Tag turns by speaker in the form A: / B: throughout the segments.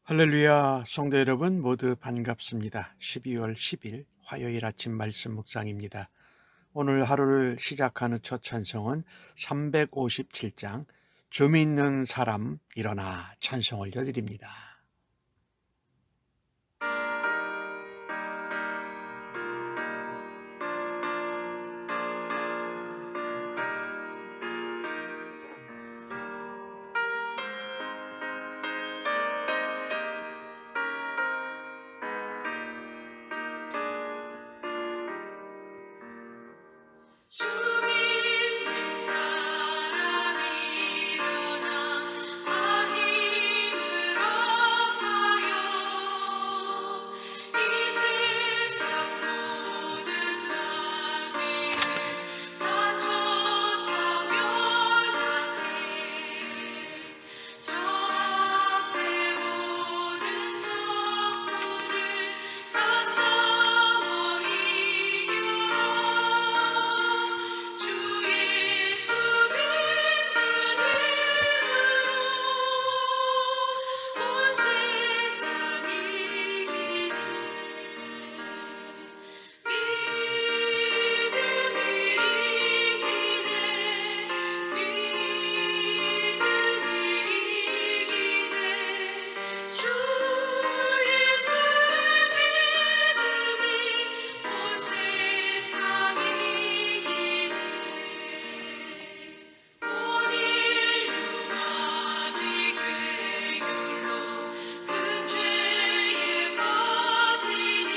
A: 할렐루야, 성도 여러분 모두 반갑습니다. 12월 10일 화요일 아침 말씀 묵상입니다. 오늘 하루를 시작하는 첫 찬송은 357장 주 믿는 사람 일어나 찬송 올려드립니다.
B: 주 믿는 사람 일어나 다 힘을 합하여 이 세상 모든 만민을 다 쳐서 멸하세. 저 앞에 오는 적군을 다 싸워 이겨라. 주 예수 믿는 힘으로 온 세상 이기는 믿음이 이기네. 믿음이 이기네. 주 예수를 믿음이 온 세상 이기네. 온 인류 만의 괴율로 큰 죄에 빠지니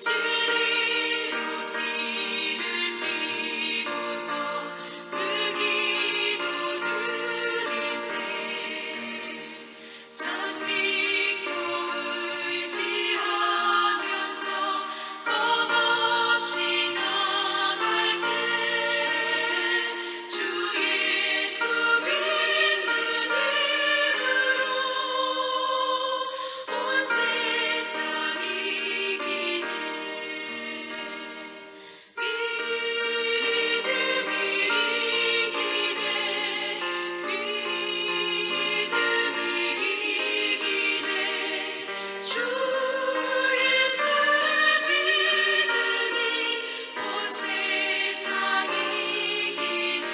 B: 진리로 띠를 띠고서 늘 기도드리세. 참 믿고 의지하면서 겁없이 나갈 때 주 예수 믿는 힘으로 온 세상 이기네. 믿음이 이기네. 믿음이 이기네. 주 예수를 믿음이 온 세상 이기네.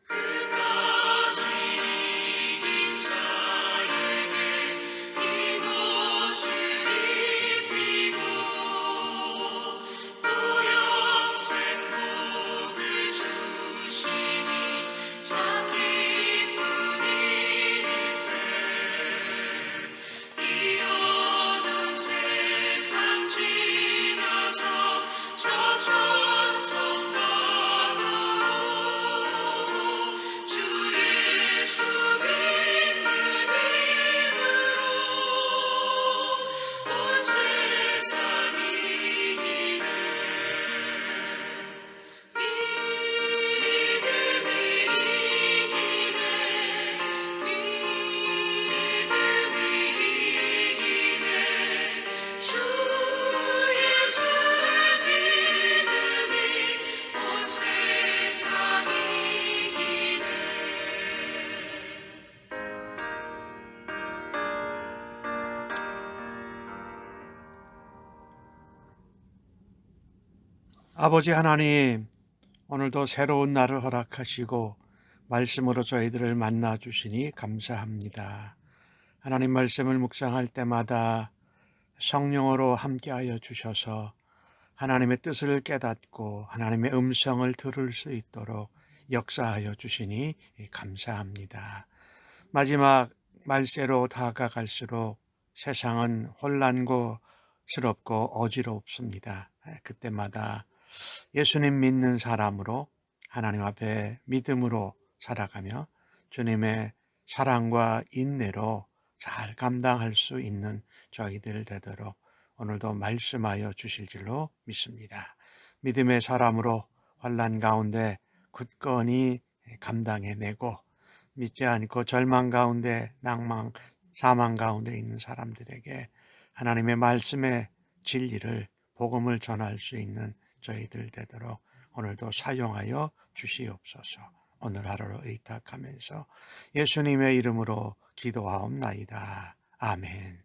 B: 끝까지 이긴 자에게 흰 옷을 입히고 또 영생 복을 주시니 참 기쁜 일일세. 이 어두운 세상 지나서 저 천성가도록 주 예수 믿는 힘으로 온 세상 이기네. 믿음이 이기네. 믿음이 이기네. 주 예수를 믿음이 온 세상 이기네.
A: 아버지 하나님, 오늘도 새로운 날을 허락하시고 말씀으로 저희들을 만나 주시니 감사합니다. 하나님 말씀을 묵상할 때마다 성령으로 함께하여 주셔서 하나님의 뜻을 깨닫고 하나님의 음성을 들을 수 있도록 역사하여 주시니 감사합니다. 마지막 말세로 다가갈수록 세상은 혼란스럽고 어지럽습니다. 그때마다 예수님 믿는 사람으로 하나님 앞에 믿음으로 살아가며 주님의 사랑과 인내로 잘 감당할 수 있는 저희들 되도록 오늘도 말씀하여 주실 줄로 믿습니다. 믿음의 사람으로 환난 가운데 굳건히 감당해내고 믿지 않고 절망 가운데 낭망, 사망 가운데 있는 사람들에게 하나님의 말씀의 진리를 복음을 전할 수 있는 저희들 되도록 오늘도 사용하여 주시옵소서. 오늘 하루를 의탁하면서 예수님의 이름으로 기도하옵나이다. 아멘.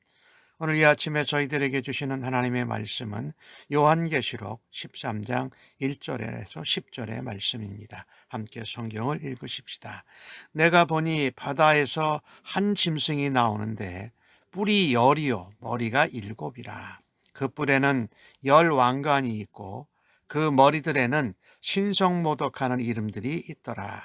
A: 오늘 이 아침에 저희들에게 주시는 하나님의 말씀은 요한계시록 13장 1절에서 10절의 말씀입니다. 함께 성경을 읽으십시다. 내가 보니 바다에서 한 짐승이 나오는데 뿔이 열이요 머리가 일곱이라. 그 뿔에는 열 왕관이 있고 그 머리들에는 신성모독하는 이름들이 있더라.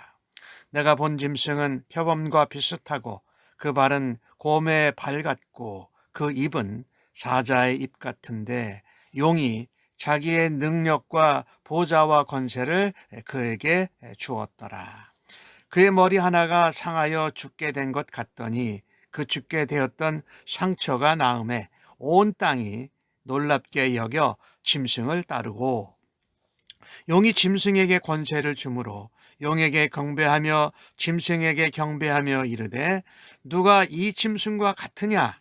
A: 내가 본 짐승은 표범과 비슷하고 그 발은 곰의 발 같고 그 입은 사자의 입 같은데 용이 자기의 능력과 보좌와 권세를 그에게 주었더라. 그의 머리 하나가 상하여 죽게 된 것 같더니 그 죽게 되었던 상처가 나음에 온 땅이 놀랍게 여겨 짐승을 따르고 용이 짐승에게 권세를 주므로 용에게 경배하며 짐승에게 경배하며 이르되 누가 이 짐승과 같으냐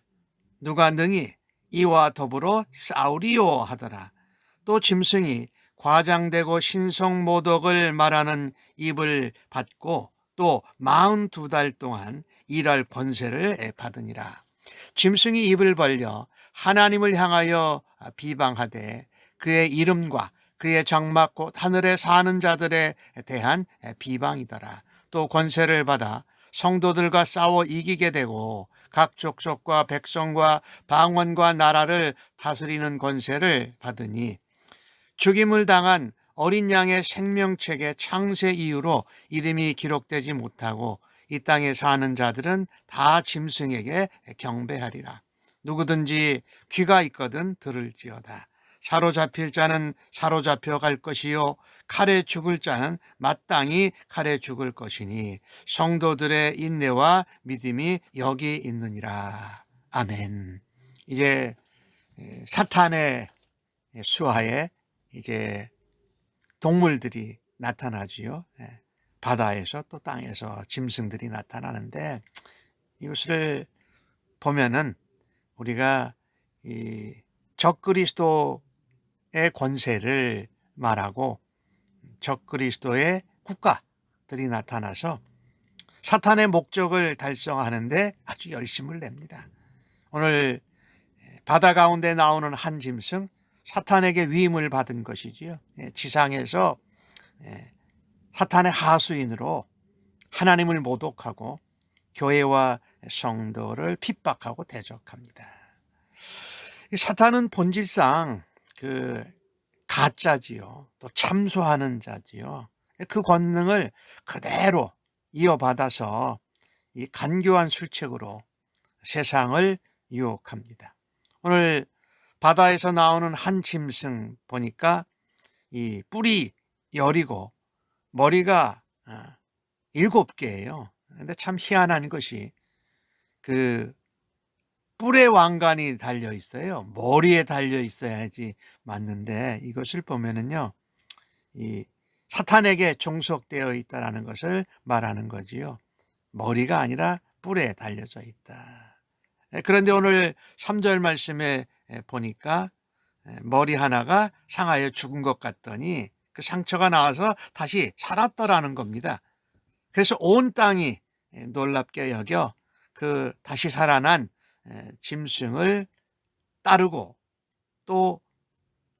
A: 누가 능히 이와 더불어 싸우리요 하더라. 또 짐승이 과장되고 신성모독을 말하는 입을 받고 또 42달 동안 일할 권세를 받으니라. 짐승이 입을 벌려 하나님을 향하여 비방하되 그의 이름과 그의 장막 곧 하늘에 사는 자들에 대한 비방이더라. 또 권세를 받아 성도들과 싸워 이기게 되고 각 족속과 백성과 방언과 나라를 다스리는 권세를 받으니 죽임을 당한 어린 양의 생명책의 창세 이후로 이름이 기록되지 못하고 이 땅에 사는 자들은 다 짐승에게 경배하리라. 누구든지 귀가 있거든 들을지어다. 사로잡힐 자는 사로잡혀 갈 것이요 칼에 죽을 자는 마땅히 칼에 죽을 것이니 성도들의 인내와 믿음이 여기 있느니라. 아멘. 이제 사탄의 수하에 이제 동물들이 나타나지요. 바다에서 또 땅에서 짐승들이 나타나는데 이것을 보면은 우리가 이 적그리스도의 권세를 말하고 적그리스도의 국가들이 나타나서 사탄의 목적을 달성하는데 아주 열심을 냅니다. 오늘 바다 가운데 나오는 한 짐승 사탄에게 위임을 받은 것이지요. 지상에서 사탄의 하수인으로 하나님을 모독하고 교회와 성도를 핍박하고 대적합니다. 사탄은 본질상 그 가짜지요. 또 참소하는 자지요. 그 권능을 그대로 이어받아서 이 간교한 술책으로 세상을 유혹합니다. 오늘 바다에서 나오는 한 짐승 보니까 이 뿔이 열이고 머리가 7개예요. 근데 참 희한한 것이 그 뿔에 왕관이 달려 있어요. 머리에 달려 있어야지 맞는데 이것을 보면은요. 이 사탄에게 종속되어 있다라는 것을 말하는 거지요. 머리가 아니라 뿔에 달려져 있다. 그런데 오늘 3절 말씀에 보니까 머리 하나가 상하여 죽은 것 같더니 그 상처가 나와서 다시 살았더라는 겁니다. 그래서 온 땅이 놀랍게 여겨 그 다시 살아난 짐승을 따르고 또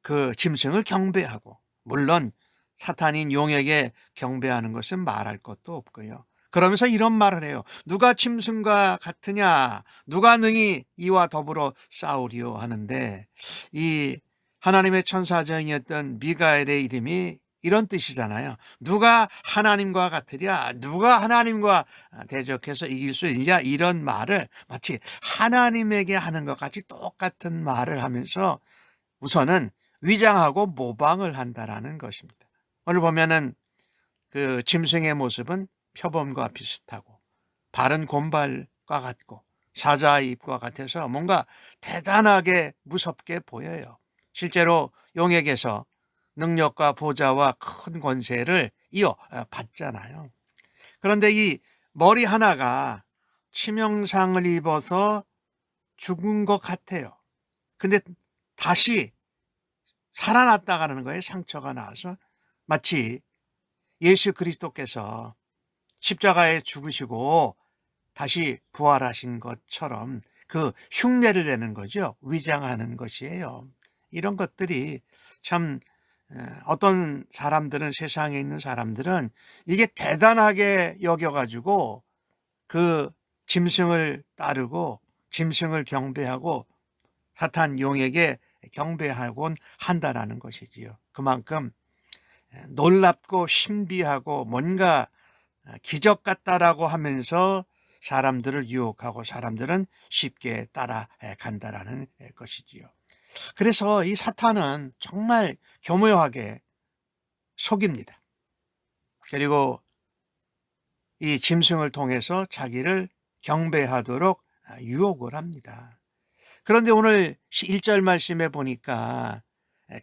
A: 그 짐승을 경배하고 물론 사탄인 용에게 경배하는 것은 말할 것도 없고요. 그러면서 이런 말을 해요. 누가 짐승과 같으냐? 누가 능히 이와 더불어 싸우리요 하는데 이 하나님의 천사장이었던 미가엘의 이름이 이런 뜻이잖아요. 누가 하나님과 같으랴? 누가 하나님과 대적해서 이길 수 있냐? 이런 말을 마치 하나님에게 하는 것 같이 똑같은 말을 하면서 우선은 위장하고 모방을 한다라는 것입니다. 오늘 보면은 그 짐승의 모습은 표범과 비슷하고 발은 곰발과 같고 사자의 입과 같아서 뭔가 대단하게 무섭게 보여요. 실제로 용에게서 능력과 보좌와 큰 권세를 받잖아요. 그런데 이 머리 하나가 치명상을 입어서 죽은 것 같아요. 근데 다시 살아났다가는 거예요. 상처가 나서. 마치 예수 그리스도께서 십자가에 죽으시고 다시 부활하신 것처럼 그 흉내를 내는 거죠. 위장하는 것이에요. 이런 것들이 참 어떤 사람들은, 세상에 있는 사람들은 이게 대단하게 여겨가지고 그 짐승을 따르고 짐승을 경배하고 사탄 용에게 경배하곤 한다라는 것이지요. 그만큼 놀랍고 신비하고 뭔가 기적 같다라고 하면서 사람들을 유혹하고 사람들은 쉽게 따라간다라는 것이지요. 그래서 이 사탄은 정말 교묘하게 속입니다. 그리고 이 짐승을 통해서 자기를 경배하도록 유혹을 합니다. 그런데 오늘 1절 말씀에 보니까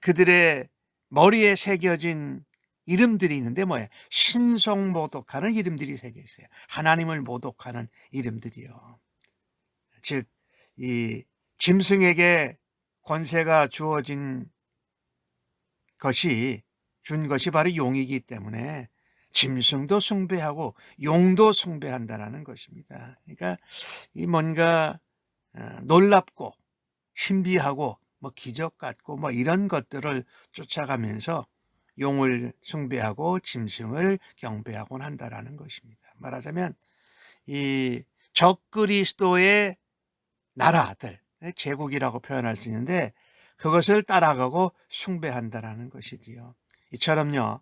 A: 그들의 머리에 새겨진 이름들이 있는데 뭐예요? 신성모독하는 이름들이 새겨 있어요. 하나님을 모독하는 이름들이요. 즉, 이 짐승에게 권세가 준 것이 바로 용이기 때문에 짐승도 숭배하고 용도 숭배한다라는 것입니다. 그러니까 이 뭔가 놀랍고 신비하고 뭐 기적 같고 뭐 이런 것들을 쫓아가면서 용을 숭배하고 짐승을 경배하곤 한다라는 것입니다. 말하자면 이 적그리스도의 나라들, 제국이라고 표현할 수 있는데 그것을 따라가고 숭배한다라는 것이지요. 이처럼요,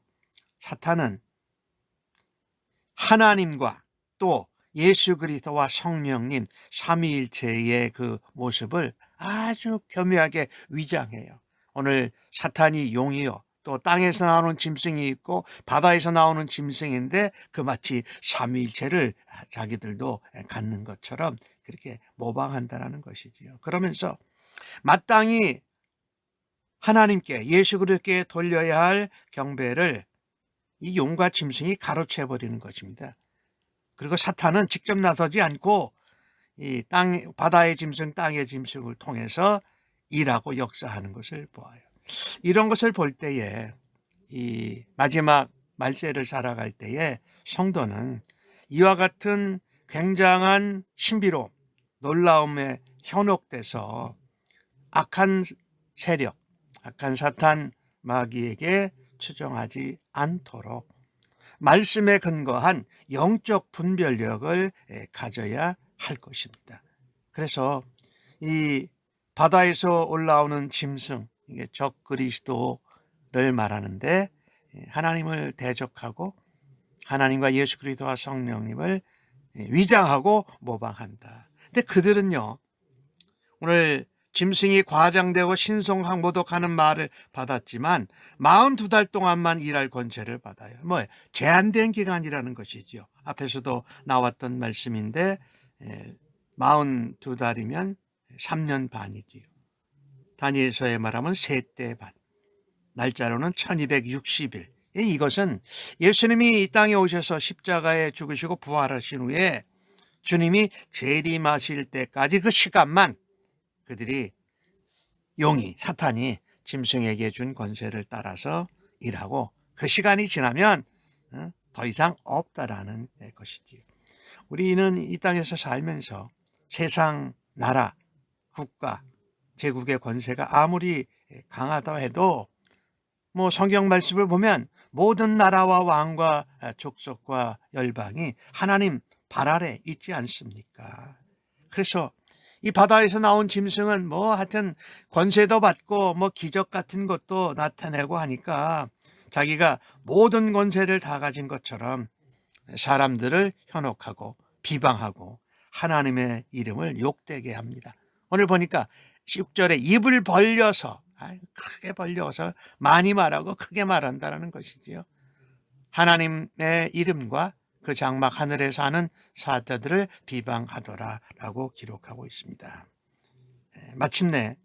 A: 사탄은 하나님과 또 예수 그리스도와 성령님 삼위일체의 그 모습을 아주 교묘하게 위장해요. 오늘 사탄이 용이요, 또 땅에서 나오는 짐승이 있고 바다에서 나오는 짐승인데 그 마치 삼위일체를 자기들도 갖는 것처럼 그렇게 모방한다라는 것이지요. 그러면서 마땅히 하나님께 예수 그리스도께 돌려야 할 경배를 이 용과 짐승이 가로채 버리는 것입니다. 그리고 사탄은 직접 나서지 않고 이 바다의 짐승, 땅의 짐승을 통해서 일하고 역사하는 것을 보아요. 이런 것을 볼 때에 이 마지막 말세를 살아갈 때에 성도는 이와 같은 굉장한 신비로움, 놀라움에 현혹돼서 악한 세력, 악한 사탄 마귀에게 추종하지 않도록 말씀에 근거한 영적 분별력을 가져야 할 것입니다. 그래서 이 바다에서 올라오는 짐승, 이게 적그리스도를 말하는데 하나님을 대적하고 하나님과 예수 그리스도와 성령님을 위장하고 모방한다. 근데 그들은요, 오늘 짐승이 과장되고 신성항모독하는 말을 받았지만 42달 동안만 일할 권세를 받아요. 제한된 기간이라는 것이죠. 앞에서도 나왔던 말씀인데 42달이면 3년 반이지요. 다니엘서에 말하면 세대 반. 날짜로는 1260일. 이것은 예수님이 이 땅에 오셔서 십자가에 죽으시고 부활하신 후에 주님이 재림하실 때까지 그 시간만 그들이 사탄이 짐승에게 준 권세를 따라서 일하고 그 시간이 지나면 더 이상 없다라는 것이지요. 우리는 이 땅에서 살면서 세상, 나라, 국가, 제국의 권세가 아무리 강하다 해도 성경 말씀을 보면 모든 나라와 왕과 족속과 열방이 하나님 발 아래 있지 않습니까? 그래서 이 바다에서 나온 짐승은 하여튼 권세도 받고 기적 같은 것도 나타내고 하니까 자기가 모든 권세를 다 가진 것처럼 사람들을 현혹하고 비방하고 하나님의 이름을 욕되게 합니다. 오늘 보니까 6절에 입을 벌려서 크게 벌려서 많이 말하고 크게 말한다는 것이지요. 하나님의 이름과 그 장막 하늘에 사는 사자들을 비방하더라라고 기록하고 있습니다. 마침내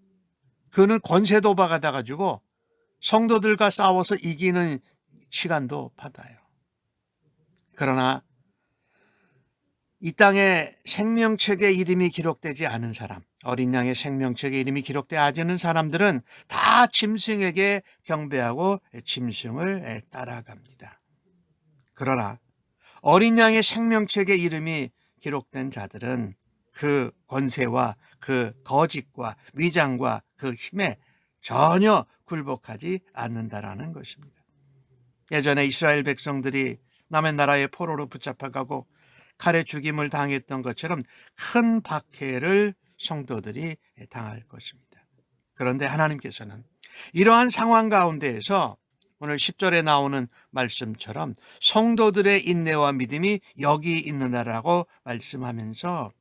A: 그는 권세도 받아가지고 성도들과 싸워서 이기는 시간도 받아요. 그러나 이 땅에 생명책에 이름이 기록되지 않은 사람, 어린 양의 생명책에 이름이 기록되지 않은 사람들은 다 짐승에게 경배하고 짐승을 따라갑니다. 그러나 어린 양의 생명책에 이름이 기록된 자들은 그 권세와 그 거짓과 위장과 그 힘에 전혀 굴복하지 않는다라는 것입니다. 예전에 이스라엘 백성들이 남의 나라의 포로로 붙잡혀가고 칼에 죽임을 당했던 것처럼 큰 박해를 성도들이 당할 것입니다. 그런데 하나님께서는 이러한 상황 가운데에서 오늘 10절에 나오는 말씀처럼 성도들의 인내와 믿음이 여기 있느냐라고 말씀하면서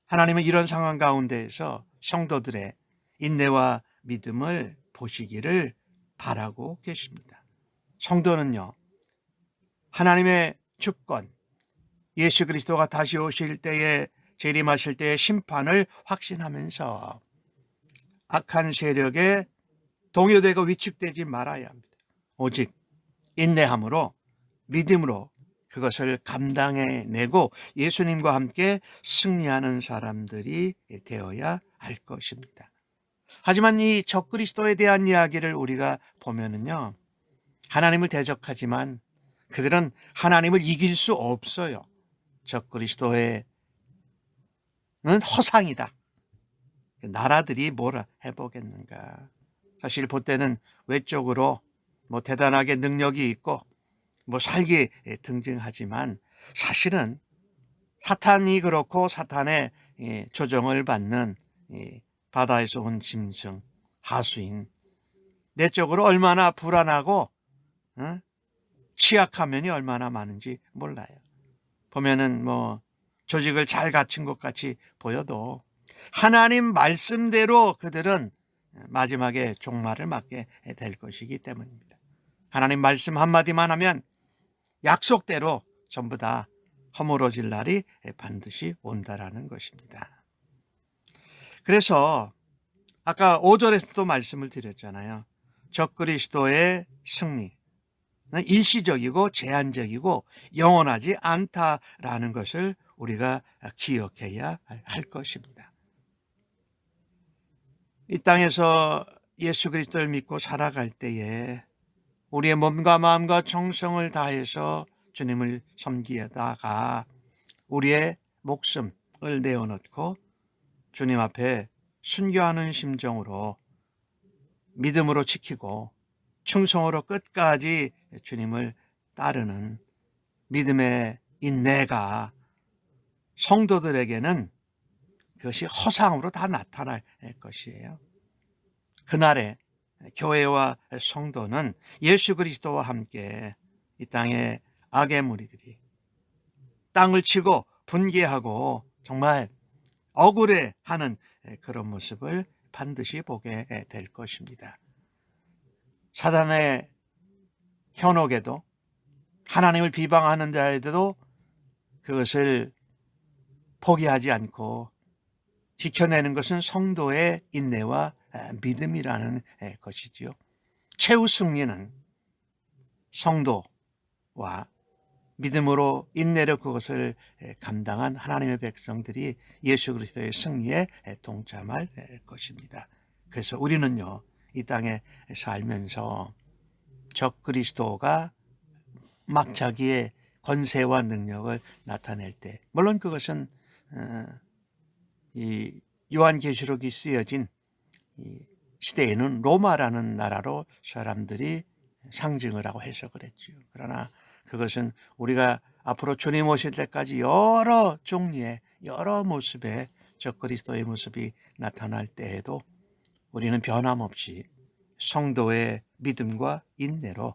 A: 하나님은 이런 상황 가운데에서 성도들의 인내와 믿음을 보시기를 바라고 계십니다. 성도는요, 하나님의 주권, 예수 그리스도가 다시 오실 때에 재림하실 때의 심판을 확신하면서 악한 세력에 동요되고 위축되지 말아야 합니다. 오직 인내함으로 믿음으로 그것을 감당해내고 예수님과 함께 승리하는 사람들이 되어야 할 것입니다. 하지만 이 적그리스도에 대한 이야기를 우리가 보면은요, 하나님을 대적하지만 그들은 하나님을 이길 수 없어요. 적그리스도는 허상이다. 나라들이 뭘 해보겠는가. 사실 그때는 외적으로 대단하게 능력이 있고 살기 등등하지만 사실은 사탄이 그렇고 사탄의 조정을 받는 바다에서 온 짐승, 하수인, 내적으로 얼마나 불안하고 취약한 면이 얼마나 많은지 몰라요. 보면은 조직을 잘 갖춘 것 같이 보여도 하나님 말씀대로 그들은 마지막에 종말을 맞게 될 것이기 때문입니다. 하나님 말씀 한마디만 하면 약속대로 전부 다 허물어질 날이 반드시 온다라는 것입니다. 그래서 아까 5절에서도 말씀을 드렸잖아요. 적그리스도의 승리는 일시적이고 제한적이고 영원하지 않다라는 것을 우리가 기억해야 할 것입니다. 이 땅에서 예수 그리스도를 믿고 살아갈 때에 우리의 몸과 마음과 정성을 다해서 주님을 섬기다가 우리의 목숨을 내어놓고 주님 앞에 순교하는 심정으로 믿음으로 지키고 충성으로 끝까지 주님을 따르는 믿음의 인내가 성도들에게는 그것이 허상으로 다 나타날 것이에요. 그날에 교회와 성도는 예수 그리스도와 함께 이 땅의 악의 무리들이 땅을 치고 분개하고 정말 억울해하는 그런 모습을 반드시 보게 될 것입니다. 사단의 현혹에도 하나님을 비방하는 자에도 그것을 포기하지 않고 지켜내는 것은 성도의 인내와 믿음이라는 것이지요. 최후 승리는 성도와 믿음으로 인내로 그것을 감당한 하나님의 백성들이 예수 그리스도의 승리에 동참할 것입니다. 그래서 우리는요, 이 땅에 살면서 적 그리스도가 막 자기의 권세와 능력을 나타낼 때, 물론 그것은 이 요한계시록이 쓰여진 이 시대에는 로마라는 나라로 사람들이 상징을 하고 해석을 했죠. 그러나 그것은 우리가 앞으로 주님 오실 때까지 여러 종류의 여러 모습의 적그리스도의 모습이 나타날 때에도 우리는 변함없이 성도의 믿음과 인내로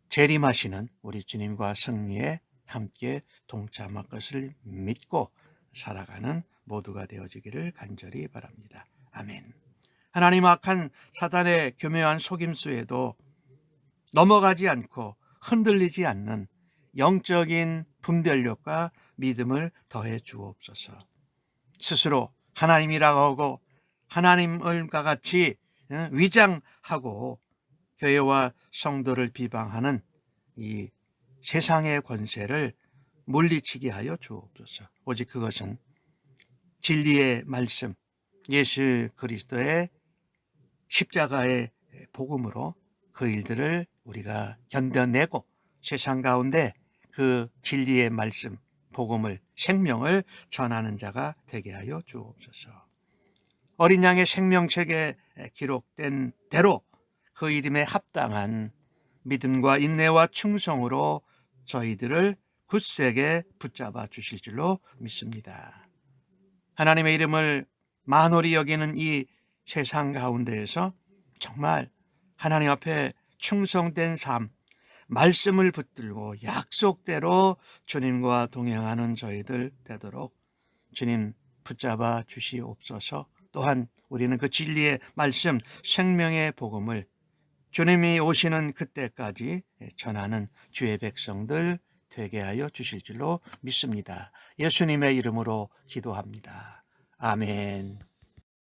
A: 재림하시는 우리 주님과 승리에 함께 동참할 것을 믿고 살아가는 모두가 되어지기를 간절히 바랍니다. 아멘. 하나님 악한 사단의 교묘한 속임수에도 넘어가지 않고 흔들리지 않는 영적인 분별력과 믿음을 더해 주옵소서. 스스로 하나님이라고 하고 하나님과 같이 위장하고 교회와 성도를 비방하는 이 세상의 권세를 물리치게 하여 주옵소서. 오직 그것은 진리의 말씀, 예수 그리스도의 십자가의 복음으로 그 일들을 우리가 견뎌내고 세상 가운데 그 진리의 말씀, 복음을, 생명을 전하는 자가 되게 하여 주옵소서. 어린 양의 생명책에 기록된 대로 그 이름에 합당한 믿음과 인내와 충성으로 저희들을 굳세게 붙잡아 주실 줄로 믿습니다. 하나님의 이름을 만홀히 여기는 이 세상 가운데에서 정말 하나님 앞에 충성된 삶, 말씀을 붙들고 약속대로 주님과 동행하는 저희들 되도록 주님 붙잡아 주시옵소서. 또한 우리는 그 진리의 말씀, 생명의 복음을 주님이 오시는 그때까지 전하는 주의 백성들 되게 하여 주실 줄로 믿습니다. 예수님의 이름으로 기도합니다. 아멘.